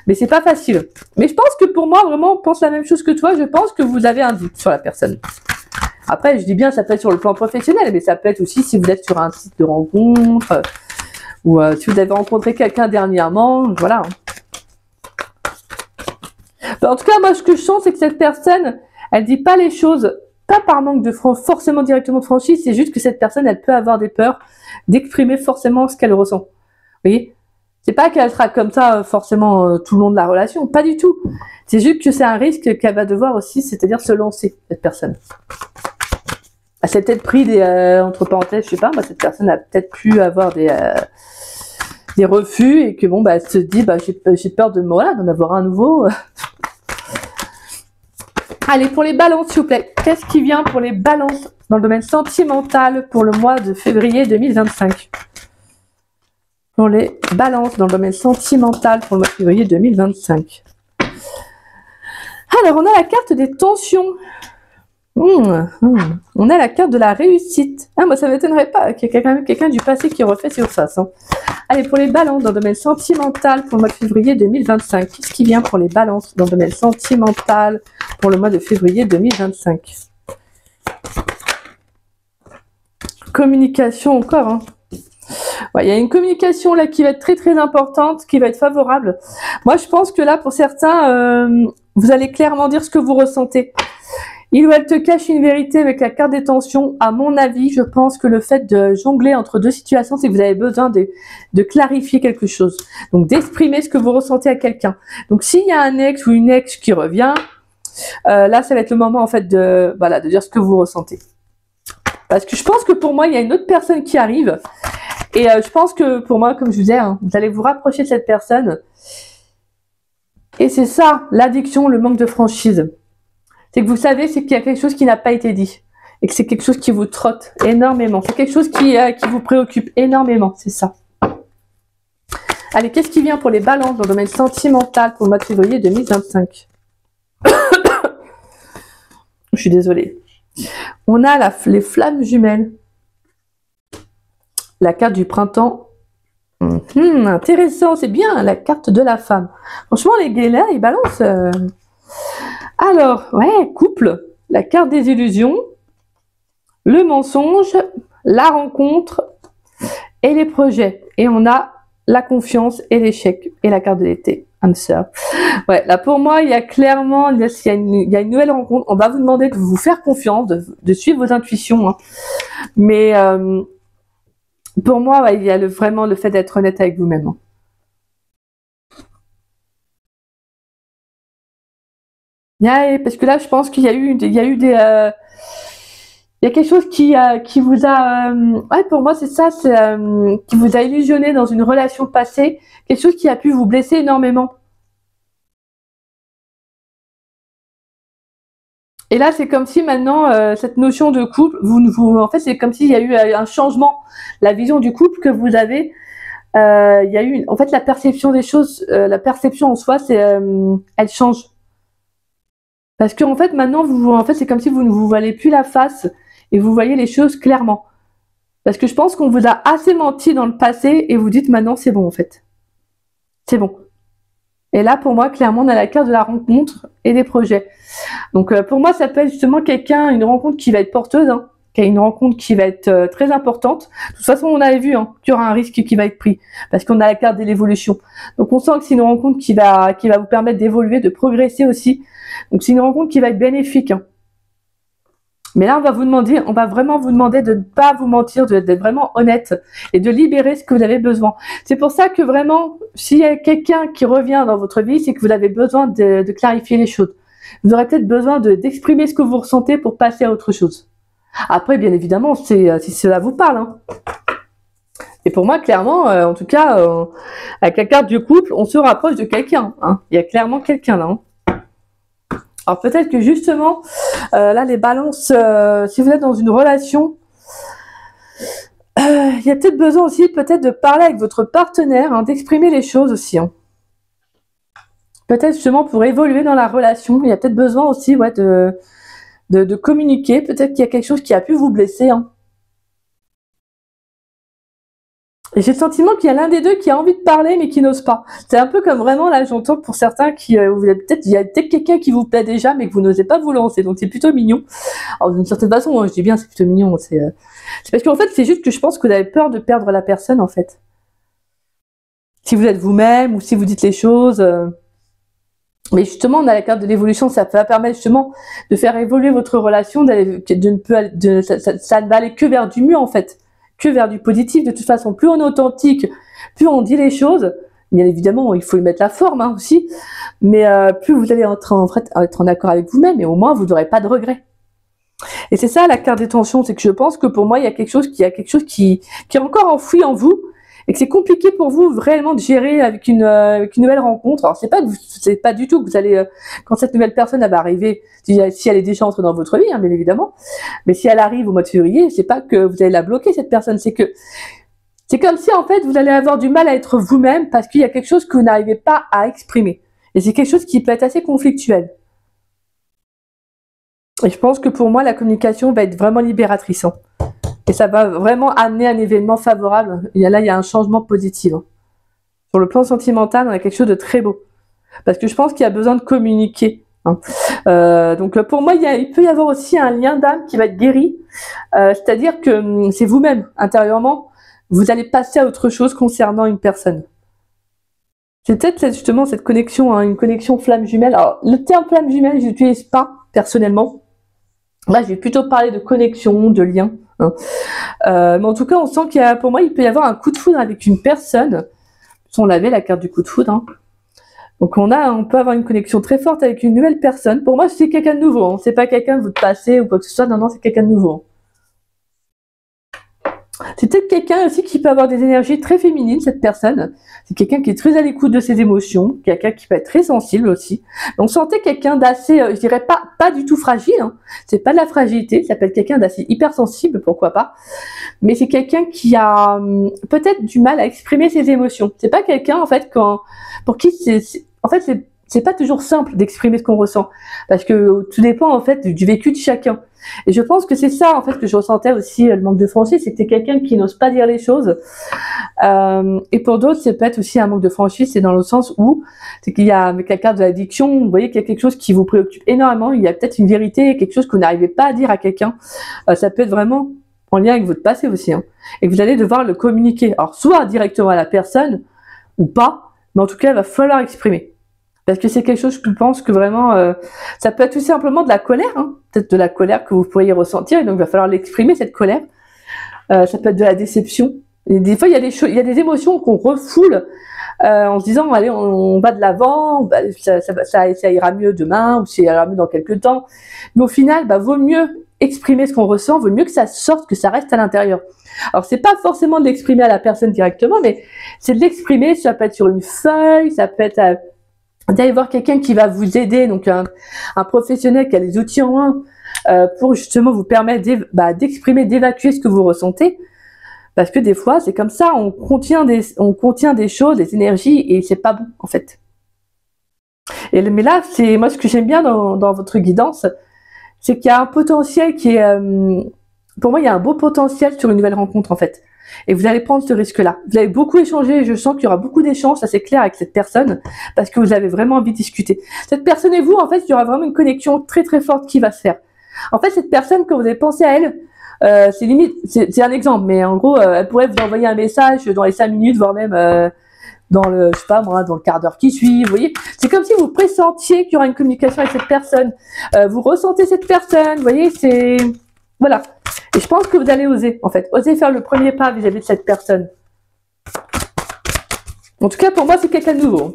mais c'est pas facile. Mais je pense que pour moi vraiment, on pense la même chose que toi. Je pense que vous avez un doute sur la personne. Après je dis bien, ça peut être sur le plan professionnel, mais ça peut être aussi si vous êtes sur un site de rencontre. Ou si vous avez rencontré quelqu'un dernièrement, voilà. En tout cas, moi, ce que je sens, c'est que cette personne, elle dit pas les choses, pas par manque de forcément directement de franchise, c'est juste que cette personne, elle peut avoir des peurs d'exprimer forcément ce qu'elle ressent. Vous voyez? C'est pas qu'elle sera comme ça forcément tout le long de la relation, pas du tout. C'est juste que c'est un risque qu'elle va devoir aussi, c'est-à-dire se lancer, cette personne. Elle s'est peut-être pris entre parenthèses, je sais pas, cette personne a peut-être pu avoir des refus et que bon, elle se dit, j'ai peur de moi, d'en avoir un nouveau. Allez, pour les balances, s'il vous plaît, qu'est-ce qui vient pour les balances dans le domaine sentimental pour le mois de février 2025? Pour les balances dans le domaine sentimental pour le mois de février 2025. Alors, on a la carte des tensions. On a la carte de la réussite. Ah, moi, ça ne m'étonnerait pas qu'il y ait quand même quelqu'un du passé qui refait surface. Hein. Allez, pour les balances dans le domaine sentimental pour le mois de février 2025. Qu'est-ce qui vient pour les balances dans le domaine sentimental pour le mois de février 2025? Communication encore. Hein. Ouais, il y a une communication là qui va être très très importante, qui va être favorable. Moi, je pense que là, pour certains, vous allez clairement dire ce que vous ressentez. Il ou elle te cache une vérité avec la carte des tensions. À mon avis, je pense que le fait de jongler entre deux situations, c'est que vous avez besoin de clarifier quelque chose. Donc, d'exprimer ce que vous ressentez à quelqu'un. Donc, s'il y a un ex ou une ex qui revient, là, ça va être le moment, en fait, de dire ce que vous ressentez. Parce que je pense que pour moi, il y a une autre personne qui arrive. Et je pense que pour moi, comme je vous disais, hein, vous allez vous rapprocher de cette personne. Et c'est ça, l'addiction, le manque de franchise. C'est que vous savez, c'est qu'il y a quelque chose qui n'a pas été dit. Et que c'est quelque chose qui vous trotte énormément. C'est quelque chose qui vous préoccupe énormément, c'est ça. Allez, qu'est-ce qui vient pour les balances dans le domaine sentimental pour le mois de février 2025? Je suis désolée. On a les flammes jumelles. La carte du printemps. Intéressant, c'est bien, la carte de la femme. Franchement, les gays là, ils balancent. Alors, ouais, couple, la carte des illusions, le mensonge, la rencontre et les projets. Et on a la confiance et l'échec et la carte de l'été. I'm sure. Ouais, là pour moi, il y a clairement, il y a une nouvelle rencontre. On va vous demander de vous faire confiance, de suivre vos intuitions. Hein. Mais pour moi, ouais, il y a vraiment le fait d'être honnête avec vous-même. Hein. Parce que là, je pense qu'il y a eu des, il y a quelque chose qui vous a, ouais, pour moi, c'est ça, c'est qui vous a illusionné dans une relation passée, quelque chose qui a pu vous blesser énormément. Et là, c'est comme si maintenant, cette notion de couple, en fait, c'est comme s'il y a eu un changement, la vision du couple que vous avez. Il y a eu, en fait, la perception des choses, la perception en soi, elle change. Parce que en fait, maintenant, en fait, c'est comme si vous ne vous voilez plus la face et vous voyez les choses clairement. Parce que je pense qu'on vous a assez menti dans le passé et vous dites maintenant c'est bon en fait. C'est bon. Et là, pour moi, clairement, on a la carte de la rencontre et des projets. Donc, pour moi, ça peut être justement quelqu'un, une rencontre qui va être porteuse, hein, qui a une rencontre qui va être très importante. De toute façon, on avait vu qu'il y aura un risque qui va être pris, parce qu'on a la carte de l'évolution. Donc, on sent que c'est une rencontre qui va vous permettre d'évoluer, de progresser aussi. Donc, c'est une rencontre qui va être bénéfique. Hein. Mais là, on va vraiment vous demander de ne pas vous mentir, d'être vraiment honnête et de libérer ce que vous avez besoin. C'est pour ça que vraiment, s'il y a quelqu'un qui revient dans votre vie, c'est que vous avez besoin de clarifier les choses. Vous aurez peut-être besoin d'exprimer ce que vous ressentez pour passer à autre chose. Après, bien évidemment, si cela vous parle. Hein. Et pour moi, clairement, en tout cas, avec la carte du couple, on se rapproche de quelqu'un. Hein. Il y a clairement quelqu'un là. Hein. Alors peut-être que justement, là les balances, si vous êtes dans une relation, il y a peut-être besoin aussi peut-être de parler avec votre partenaire, hein, d'exprimer les choses aussi. Hein. Peut-être justement pour évoluer dans la relation, il y a peut-être besoin aussi de communiquer. Peut-être qu'il y a quelque chose qui a pu vous blesser. Hein. Et j'ai le sentiment qu'il y a l'un des deux qui a envie de parler mais qui n'ose pas. C'est un peu comme vraiment là, j'entends pour certains il y a peut-être quelqu'un qui vous plaît déjà mais que vous n'osez pas vous lancer. Donc c'est plutôt mignon. Alors d'une certaine façon, je dis bien c'est plutôt mignon. C'est parce qu'en fait c'est juste que je pense que vous avez peur de perdre la personne en fait. Si vous êtes vous-même ou si vous dites les choses. Mais justement, on a la carte de l'évolution, ça va permettre justement de faire évoluer votre relation, ça ne va aller que vers du mieux en fait. Que vers du positif. De toute façon, plus on est authentique, plus on dit les choses. Bien évidemment, il faut y mettre la forme hein, aussi. Mais plus vous allez être en accord avec vous-même, et au moins vous n'aurez pas de regrets. Et c'est ça la carte des tensions, c'est que je pense que pour moi, il y a quelque chose qui est encore enfoui en vous, et que c'est compliqué pour vous réellement de gérer avec une nouvelle rencontre. Alors c'est pas du tout que vous allez quand cette nouvelle personne elle va arriver, si elle est déjà entrée dans votre vie, hein, bien évidemment. Mais si elle arrive au mois de février, c'est pas que vous allez la bloquer cette personne, c'est que c'est comme si en fait vous allez avoir du mal à être vous-même parce qu'il y a quelque chose que vous n'arrivez pas à exprimer. Et c'est quelque chose qui peut être assez conflictuel. Et je pense que pour moi la communication va être vraiment libératrice. Hein. Et ça va vraiment amener un événement favorable. Il y a un changement positif. Hein. Sur le plan sentimental, on a quelque chose de très beau. Parce que je pense qu'il y a besoin de communiquer. Hein. Donc pour moi, il peut y avoir aussi un lien d'âme qui va être guéri. C'est-à-dire que c'est vous-même, intérieurement, vous allez passer à autre chose concernant une personne. C'est peut-être justement cette connexion, hein, une connexion flamme jumelle. Alors le terme flamme jumelle, je n'utilise pas personnellement. Là, je vais plutôt parler de connexion, de lien. Hein. Mais en tout cas, on sent pour moi, il peut y avoir un coup de foudre avec une personne. On avait la carte du coup de foudre. Hein. Donc on peut avoir une connexion très forte avec une nouvelle personne. Pour moi, c'est quelqu'un de nouveau. Hein. C'est pas quelqu'un de votre passé ou quoi que ce soit. Non, c'est quelqu'un de nouveau. Hein. C'est peut-être quelqu'un aussi qui peut avoir des énergies très féminines, cette personne. C'est quelqu'un qui est très à l'écoute de ses émotions, quelqu'un qui peut être très sensible aussi. Donc, sentez quelqu'un d'assez, je dirais pas du tout fragile. Hein. C'est pas de la fragilité, ça peut être quelqu'un d'assez hypersensible, pourquoi pas. Mais c'est quelqu'un qui a peut-être du mal à exprimer ses émotions. C'est pas quelqu'un en fait pour qui c'est pas toujours simple d'exprimer ce qu'on ressent, parce que tout dépend en fait du vécu de chacun. Et je pense que c'est ça en fait que je ressentais aussi le manque de franchise, c'est que t'es quelqu'un qui n'ose pas dire les choses. Et pour d'autres, c'est peut-être aussi un manque de franchise, c'est dans le sens où c'est qu'il y a avec la carte de l'addiction, vous voyez qu'il y a quelque chose qui vous préoccupe énormément. Il y a peut-être une vérité, quelque chose que vous n'arrivez pas à dire à quelqu'un. Ça peut être vraiment en lien avec votre passé aussi, hein, et que vous allez devoir le communiquer. Alors soit directement à la personne ou pas, mais en tout cas, il va falloir exprimer. Parce que c'est quelque chose que je pense que vraiment, ça peut être tout simplement de la colère, hein, peut-être de la colère que vous pourriez ressentir, et donc il va falloir l'exprimer, cette colère. Ça peut être de la déception. Et des fois, il y a des émotions qu'on refoule en se disant, allez, on va de l'avant, bah, ça ira mieux demain, ou ça ira mieux dans quelques temps. Mais au final, vaut mieux exprimer ce qu'on ressent, vaut mieux que ça sorte, que ça reste à l'intérieur. Alors, c'est pas forcément de l'exprimer à la personne directement, mais c'est de l'exprimer, ça peut être sur une feuille, ça peut être d'aller voir quelqu'un qui va vous aider, donc un professionnel qui a les outils en main pour justement vous permettre d'exprimer, d'évacuer ce que vous ressentez. Parce que des fois, c'est comme ça, on contient des choses, des énergies, et c'est pas bon, en fait. Mais là, c'est moi ce que j'aime bien dans votre guidance, c'est qu'il y a un potentiel qui est pour moi, il y a un beau potentiel sur une nouvelle rencontre, en fait. Et vous allez prendre ce risque-là. Vous avez beaucoup échangé, je sens qu'il y aura beaucoup d'échanges, ça c'est clair, avec cette personne, parce que vous avez vraiment envie de discuter. Cette personne et vous, en fait, il y aura vraiment une connexion très très forte qui va se faire. En fait, cette personne, quand vous avez pensé à elle, c'est limite, c'est un exemple, mais en gros, elle pourrait vous envoyer un message dans les 5 minutes, voire même dans le, je sais pas moi, dans le quart d'heure qui suit, vous voyez. C'est comme si vous pressentiez qu'il y aura une communication avec cette personne. Vous ressentez cette personne, vous voyez, c'est... Voilà. Et je pense que vous allez oser, en fait. Oser faire le premier pas vis-à-vis de cette personne. En tout cas, pour moi, c'est quelqu'un de nouveau.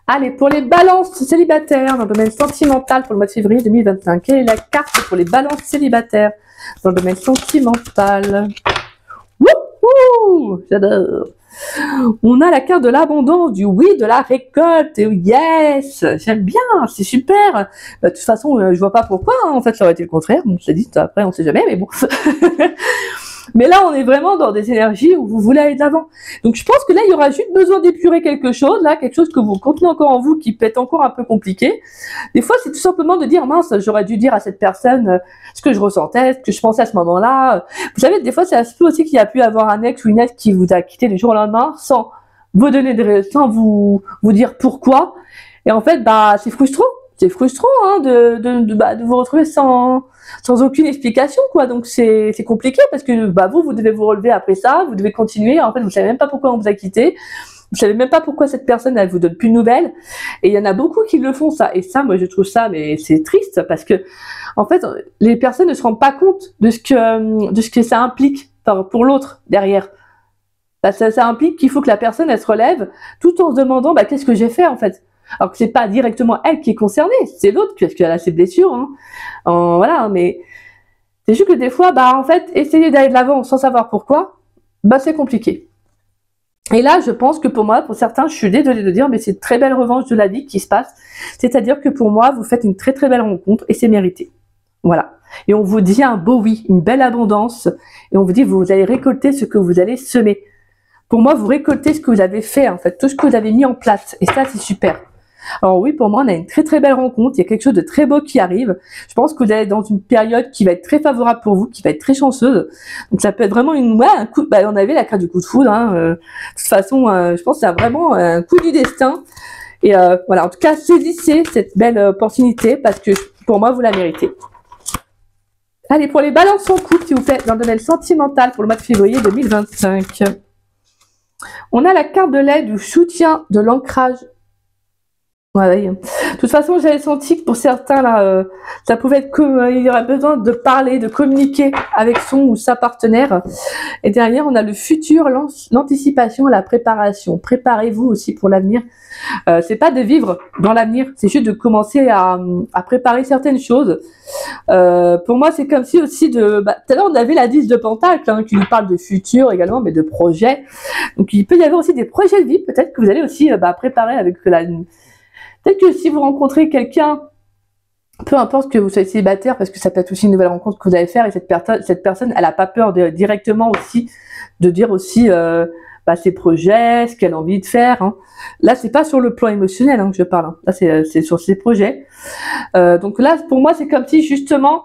Allez, pour les balances célibataires dans le domaine sentimental pour le mois de février 2025. Quelle est la carte pour les balances célibataires dans le domaine sentimental? Wouhou! J'adore! On a la carte de l'abondance, du oui, de la récolte, et yes, j'aime bien, c'est super. Bah, de toute façon, je vois pas pourquoi, hein. En fait, ça aurait été le contraire. Bon, je te dis, après, on sait jamais, mais bon. Mais là, on est vraiment dans des énergies où vous voulez aller de l'avant. Donc, je pense que là, il y aura juste besoin d'épurer quelque chose, là, quelque chose que vous contenez encore en vous, qui peut être encore un peu compliqué. Des fois, c'est tout simplement de dire, mince, j'aurais dû dire à cette personne ce que je ressentais, ce que je pensais à ce moment-là. Vous savez, des fois, c'est assez aussi qu'il y a pu avoir un ex ou une ex qui vous a quitté du jour au lendemain, sans vous donner sans vous dire pourquoi. Et en fait, bah, c'est frustrant. C'est frustrant, hein, de vous retrouver sans aucune explication, quoi. Donc c'est compliqué parce que bah vous devez vous relever après ça, vous devez continuer. En fait, vous savez même pas pourquoi on vous a quitté, vous savez même pas pourquoi cette personne elle vous donne plus de nouvelles. Et il y en a beaucoup qui le font ça. Et ça, moi je trouve ça, mais c'est triste parce que en fait les personnes ne se rendent pas compte de ce que ça implique pour l'autre derrière. Bah, ça implique qu'il faut que la personne elle se relève tout en se demandant bah qu'est-ce que j'ai fait en fait. Alors que c'est pas directement elle qui est concernée, c'est l'autre parce qu'elle a ses blessures, hein. Voilà, mais c'est juste que des fois, bah en fait, essayer d'aller de l'avant sans savoir pourquoi, bah c'est compliqué. Et là, je pense que pour moi, pour certains, je suis désolée de dire, mais c'est une très belle revanche de la vie qui se passe. C'est-à-dire que pour moi, vous faites une très très belle rencontre et c'est mérité. Voilà. Et on vous dit un beau oui, une belle abondance, et on vous dit vous allez récolter ce que vous allez semer. Pour moi, vous récoltez ce que vous avez fait, en fait, tout ce que vous avez mis en place, et ça, c'est super. Alors oui, pour moi, on a une très très belle rencontre, il y a quelque chose de très beau qui arrive. Je pense que vous allez être dans une période qui va être très favorable pour vous, qui va être très chanceuse. Donc ça peut être vraiment un coup, bah, on avait la carte du coup de foudre, hein. De toute façon, je pense que c'est vraiment un coup du destin. Et voilà, en tout cas, saisissez cette belle opportunité parce que pour moi, vous la méritez. Allez, pour les balances en couple, s'il vous plaît, dans le domaine sentimental pour le mois de février 2025. On a la carte de l'aide, du soutien, de l'ancrage. Ouais. De toute façon, j'avais senti que pour certains, là, ça pouvait être comme il y aurait besoin de parler, de communiquer avec son ou sa partenaire. Et derrière, on a le futur, l'anticipation, la préparation. Préparez-vous aussi pour l'avenir. C'est pas de vivre dans l'avenir, c'est juste de commencer à préparer certaines choses. Pour moi, c'est comme si aussi tout à l'heure, on avait la 10 de Pentacle, hein, qui nous parle de futur également, mais de projets. Donc, il peut y avoir aussi des projets de vie, peut-être que vous allez aussi préparer avec Peut-être que si vous rencontrez quelqu'un, peu importe que vous soyez célibataire, parce que ça peut être aussi une nouvelle rencontre que vous allez faire, et cette personne, elle a pas peur directement aussi de dire aussi ses projets, ce qu'elle a envie de faire, hein. Là, c'est pas sur le plan émotionnel que je parle, hein. Là, c'est sur ses projets. Donc là, pour moi, c'est comme si justement,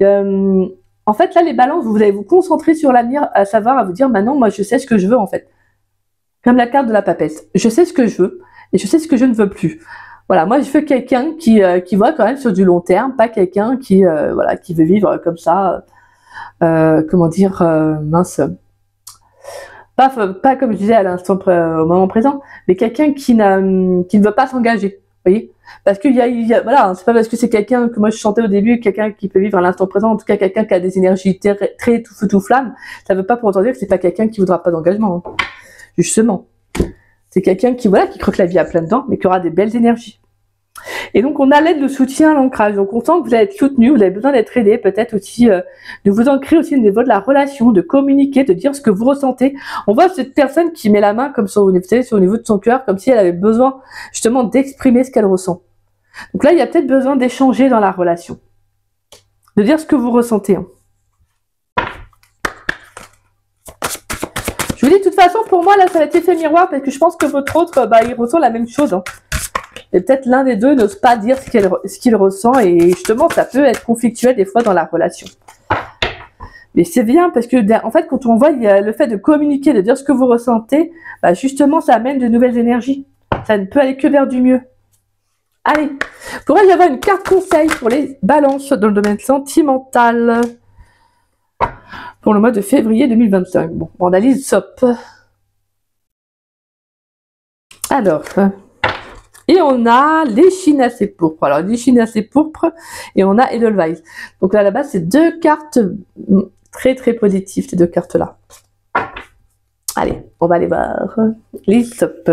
en fait, là, les balances, vous allez vous concentrer sur l'avenir, à savoir, à vous dire, maintenant, moi, je sais ce que je veux, en fait. Comme la carte de la papesse. Je sais ce que je veux, et je sais ce que je ne veux plus. Voilà, moi je veux quelqu'un qui voit quand même sur du long terme, pas quelqu'un qui veut vivre comme ça, comment dire, mince, pas comme je disais à l'instant au moment présent, mais quelqu'un qui ne veut pas s'engager, vous voyez, parce qu'il y a voilà, c'est pas parce que c'est quelqu'un que moi je chantais au début, quelqu'un qui peut vivre à l'instant présent, en tout cas quelqu'un qui a des énergies très tout feu tout flamme, ça veut pas pour autant dire que c'est pas quelqu'un qui voudra pas d'engagement, hein. Justement. C'est quelqu'un qui croque la vie à plein dents, mais qui aura des belles énergies. Et donc, on a l'aide, le soutien, l'ancrage. Donc, on sent que vous allez être soutenu, vous avez besoin d'être aidé, peut-être aussi de vous ancrer aussi au niveau de la relation, de communiquer, de dire ce que vous ressentez. On voit cette personne qui met la main comme sur, vous savez, sur le niveau de son cœur, comme si elle avait besoin justement d'exprimer ce qu'elle ressent. Donc là, il y a peut-être besoin d'échanger dans la relation, de dire ce que vous ressentez, hein. Je vous dis, de toute façon, pour moi, là, ça va être effet miroir, parce que je pense que votre autre, il ressent la même chose, hein. Et peut-être l'un des deux n'ose pas dire ce qu'il ressent et justement ça peut être conflictuel des fois dans la relation. Mais c'est bien parce que en fait quand on voit il y a le fait de communiquer, de dire ce que vous ressentez, bah justement ça amène de nouvelles énergies. Ça ne peut aller que vers du mieux. Allez, pourrait y avoir une carte conseil pour les balances dans le domaine sentimental pour le mois de février 2025. Bon, on analyse SOP. Alors, et on a l'échinacée pourpre. Alors, l'échinacée pourpre et on a Edelweiss. Donc là, à la base, c'est deux cartes très très positives, ces deux cartes-là. Allez, on va aller voir les SOP.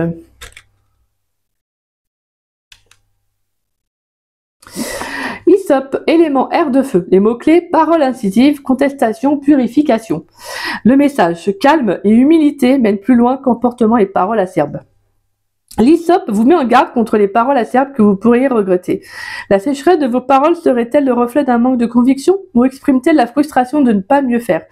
ISOP, élément R de feu. Les mots-clés, paroles incisives, contestation, purification. Le message, calme et humilité mène plus loin qu'emportement et paroles acerbes. L'ISOP vous met en garde contre les paroles acerbes que vous pourriez regretter. La sécheresse de vos paroles serait-elle le reflet d'un manque de conviction ou exprime-t-elle la frustration de ne pas mieux faire?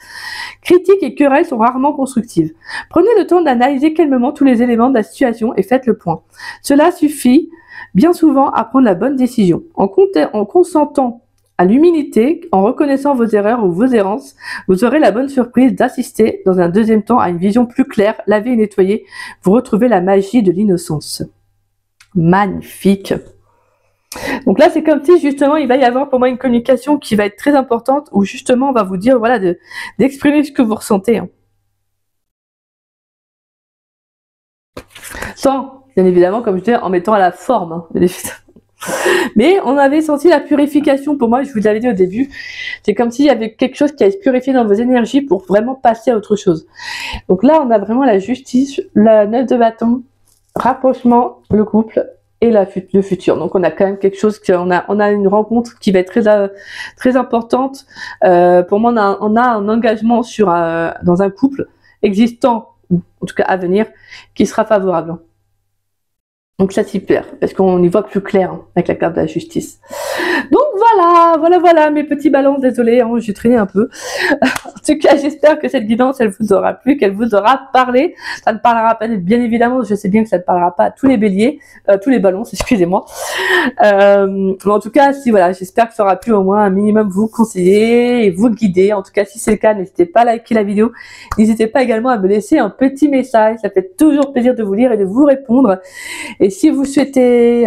Critiques et querelles sont rarement constructives. Prenez le temps d'analyser calmement tous les éléments de la situation et faites le point. Cela suffit bien souvent à prendre la bonne décision. En consentant à l'humilité, en reconnaissant vos erreurs ou vos errances, vous aurez la bonne surprise d'assister dans un deuxième temps à une vision plus claire, lavée et nettoyée. Vous retrouvez la magie de l'innocence. Magnifique. Donc là, c'est comme si justement il va y avoir pour moi une communication qui va être très importante où justement on va vous dire voilà d'exprimer ce que vous ressentez. Hein. Sans, bien évidemment, comme je disais, en mettant à la forme. Hein, mais on avait senti la purification pour moi, je vous l'avais dit au début. C'est comme s'il y avait quelque chose qui allait se purifier dans vos énergies pour vraiment passer à autre chose. Donc là, on a vraiment la justice, la 9 de bâton, rapprochement, le couple et le futur. Donc on a quand même quelque chose, on a une rencontre qui va être très importante. Pour moi, on a un engagement dans un couple existant, ou en tout cas à venir, qui sera favorable. Donc ça c'est super, parce qu'on y voit plus clair hein, avec la carte de la justice. Donc voilà mes petits ballons, désolé, hein, j'ai traîné un peu. En tout cas, j'espère que cette guidance, elle vous aura plu, qu'elle vous aura parlé. Ça ne parlera pas, bien évidemment, je sais bien que ça ne parlera pas à tous les béliers, tous les ballons, excusez-moi. Mais en tout cas, si voilà, j'espère que ça aura pu au moins un minimum vous conseiller et vous guider. En tout cas, si c'est le cas, n'hésitez pas à liker la vidéo. N'hésitez pas également à me laisser un petit message, ça fait toujours plaisir de vous lire et de vous répondre. Et si vous souhaitez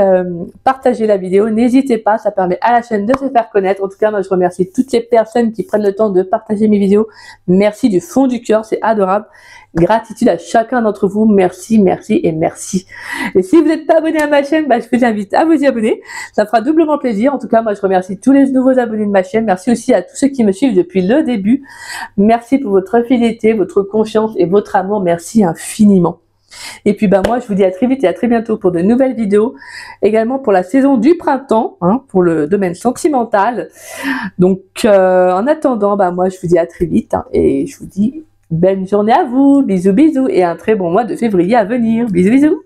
partager la vidéo, n'hésitez pas, ça permet à la chaîne de se faire connaître. En tout cas, moi je remercie toutes les personnes qui prennent le temps de partager mes vidéos. Merci du fond du cœur, c'est adorable. Gratitude à chacun d'entre vous, merci, merci et merci. Et si vous n'êtes pas abonné à ma chaîne, je vous invite à vous y abonner, ça fera doublement plaisir. En tout cas, moi je remercie tous les nouveaux abonnés de ma chaîne, merci aussi à tous ceux qui me suivent depuis le début. Merci pour votre fidélité, votre confiance et votre amour, merci infiniment. Et puis moi je vous dis à très vite et à très bientôt pour de nouvelles vidéos, également pour la saison du printemps, hein, pour le domaine sentimental. Donc en attendant, moi je vous dis à très vite hein, et je vous dis belle journée à vous, bisous bisous et un très bon mois de février à venir, bisous bisous.